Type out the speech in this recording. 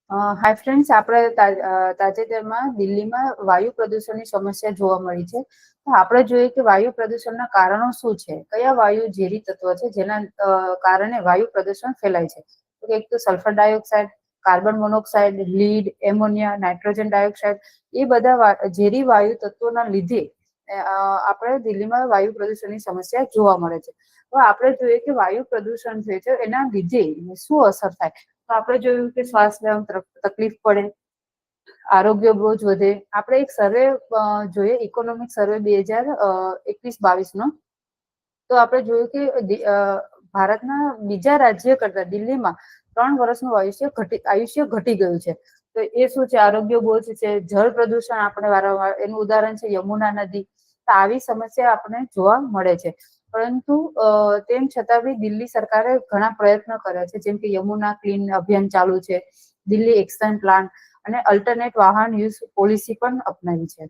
Hi friends, આપણે તાજેતરમાં દિલ્હીમાં વાયુ પ્રદૂષણની સમસ્યા જોવા મળી છે. તો આપણે જોઈએ કે વાયુ પ્રદૂષણના કારણો શું છે, કયા વાયુ ઝેરી તત્વ છે જેના કારણે વાયુ પ્રદૂષણ ફેલાય છે. તો એક તો sulphur dioxide, carbon monoxide, lead, ammonia, nitrogen dioxide, એ બધા ઝેરી વાયુ તત્વોના લીધે આપણે દિલ્હીમાં વાયુ પ્રદૂષણની સમસ્યા જોવા મળે છે. તો આપણે જોઈએ કે વાયુ પ્રદૂષણ છે એના લીધે શું અસર થાય. તો આપણે જોયું કે શ્વાસ લેવામાં તકલીફ પડે, આરોગ્ય બોજ વધે. આપણે એક સર્વે જોઈએ, ઇકોનોમિક સર્વે 2021-22 નો. તો આપણે જોયું કે ભારતના બીજા રાજ્ય કરતા દિલ્હીમાં 3 વર્ષનું આયુષ્ય ઘટી ગયું છે. તો એ શું છે? આરોગ્ય બોજ છે, જળ પ્રદૂષણ. આપણે વારંવાર એનું ઉદાહરણ છે યમુના નદી. તો આવી સમસ્યા આપણે જોવા મળે છે. પરંતુ તેમ છતાં બી દિલ્હી સરકારે ઘણા પ્રયત્નો કર્યા છે, જેમ કે યમુના ક્લીન અભિયાન ચાલુ છે, દિલ્હી એક્શન પ્લાન અને અલ્ટરનેટ વાહન યુઝ પોલિસી પણ અપનાવી છે.